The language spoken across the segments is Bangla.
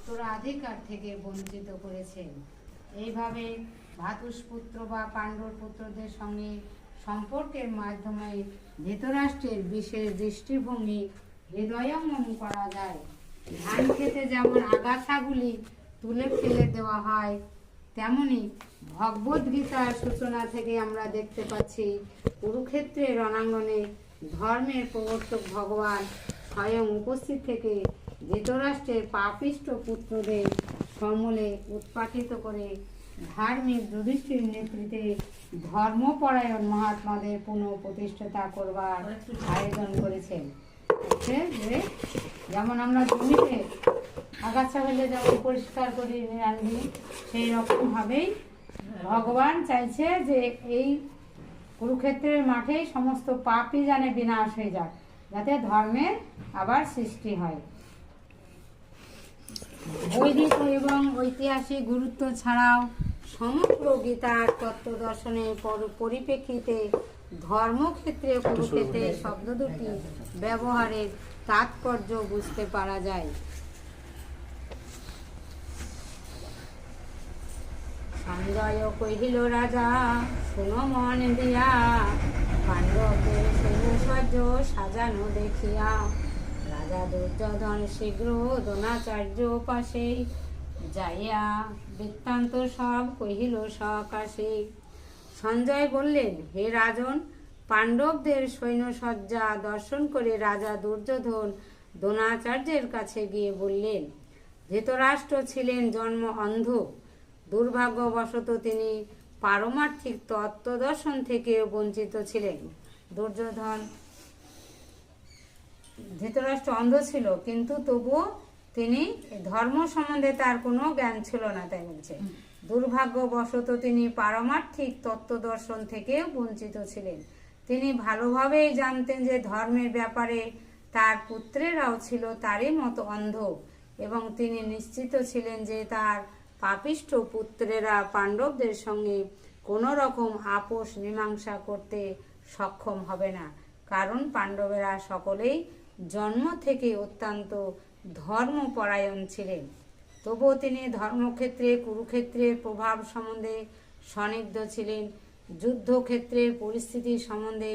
উত্তরাধিকার থেকে বঞ্চিত করেছেন। এইভাবে ভ্রাতুষ্পুত্র বা পাণ্ডব পুত্রদের সঙ্গে সম্পর্কের মাধ্যমে ধৃতরাষ্ট্রের বিশেষ দৃষ্টিভঙ্গি হৃদয়ঙ্গম করা যায়। ধান খেতে যেমন আগাছাগুলি তুলে ফেলে দেওয়া হয়, তেমনি ভগবদ্গীতার সূচনা থেকে আমরা দেখতে পাচ্ছি কুরুক্ষেত্রের রণাঙ্গনে ধর্মের প্রবর্তক ভগবান স্বয়ং উপস্থিত থেকে ধৃতরাষ্ট্রের পাপিষ্ঠ পুত্রদের সমূলে উৎপাটিত করে ধার্মিক যুধিষ্ঠির নেতৃত্বে ধর্মপরায়ণ মহাত্মাদের পুনঃপ্রতিষ্ঠা করবার আয়োজন করেছেন। যেমন আমরা জমিতে আগাছা হলে যেমন পরিষ্কার করি নিরানবি, সেই রকম ভাবেই ভগবান চাইছে যে এই কুরুক্ষেত্রের মাঠেই সমস্ত পাপই জানে বিনাশ হয়ে যাক, যাতে ধর্মের আবার সৃষ্টি হয়। বৈদিক এবং ঐতিহাসিক গুরুত্ব ছাড়াও সমগ্র গীতার তত্ত্ব দর্শনের পরিপ্রেক্ষিতে ধর্মক্ষেত্রে কুরুক্ষেত্রের শব্দ দুটি ব্যবহারের তাৎপর্য বুঝতে পারা যায়। সঞ্জয় কহিল, রাজা শুনো মন দিয়া, পাণ্ডবদের সৈন্যসজ্জ সাজানো দেখিয়া। রাজা দুর্যোধন শীঘ্র দ্রোণাচার্য পাশে যাইয়া বৃত্তান্ত সব কহিল সকাশে। সঞ্জয় বললেন, হে রাজন, পাণ্ডবদের সৈন্যসজ্জা দর্শন করে রাজা দুর্যোধন দ্রোণাচার্যের কাছে গিয়ে বললেন, ধৃতরাষ্ট্র ছিলেন জন্ম অন্ধ। দুর্ভাগ্যবশত তিনি পারমার্থিক তত্ত্বদর্শন থেকে বঞ্চিত ছিলেন। ধৃতরাষ্ট্র অন্ধ ছিল, কিন্তু তবুও তিনি ধর্ম সম্বন্ধে তার কোনো জ্ঞান ছিল না, তাই বলছে। দুর্ভাগ্যবশত তিনি পারমার্থিক তত্ত্বদর্শন থেকে বঞ্চিত ছিলেন। তিনি ভালোভাবেই জানতেন যে ধর্মের ব্যাপারে তার পুত্রেরাও ছিল তারই মতো অন্ধ, এবং তিনি নিশ্চিত ছিলেন যে তার পাপিষ্ঠ পুত্রেরা পাণ্ডবদের সঙ্গে কোনো রকম আপোষ মীমাংসা করতে সক্ষম হবে না, কারণ পাণ্ডবেরা সকলেই জন্ম থেকে অত্যন্ত ধর্মপরায়ণ ছিলেন। তবুও তিনি ধর্মক্ষেত্রে কুরুক্ষেত্রের প্রভাব সম্বন্ধে সন্দিগ্ধ ছিলেন। যুদ্ধক্ষেত্রের পরিস্থিতি সম্বন্ধে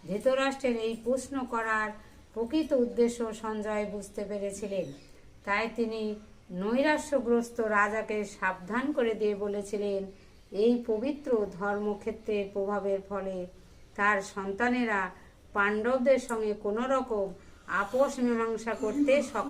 ধৃতরাষ্ট্রের এই প্রশ্ন করার প্রকৃত উদ্দেশ্য সঞ্জয় বুঝতে পেরেছিলেন। তাই তিনি নৈরাশ্যগ্রস্ত রাজাকে সাবধান করে দিয়ে বলেছিলেন, এই পবিত্র ধর্মক্ষেত্রের প্রভাবের ফলে তার সন্তানেরা পাণ্ডবদের সঙ্গে কোনো রকম আপোষ মীমাংসা করতে সক্ষম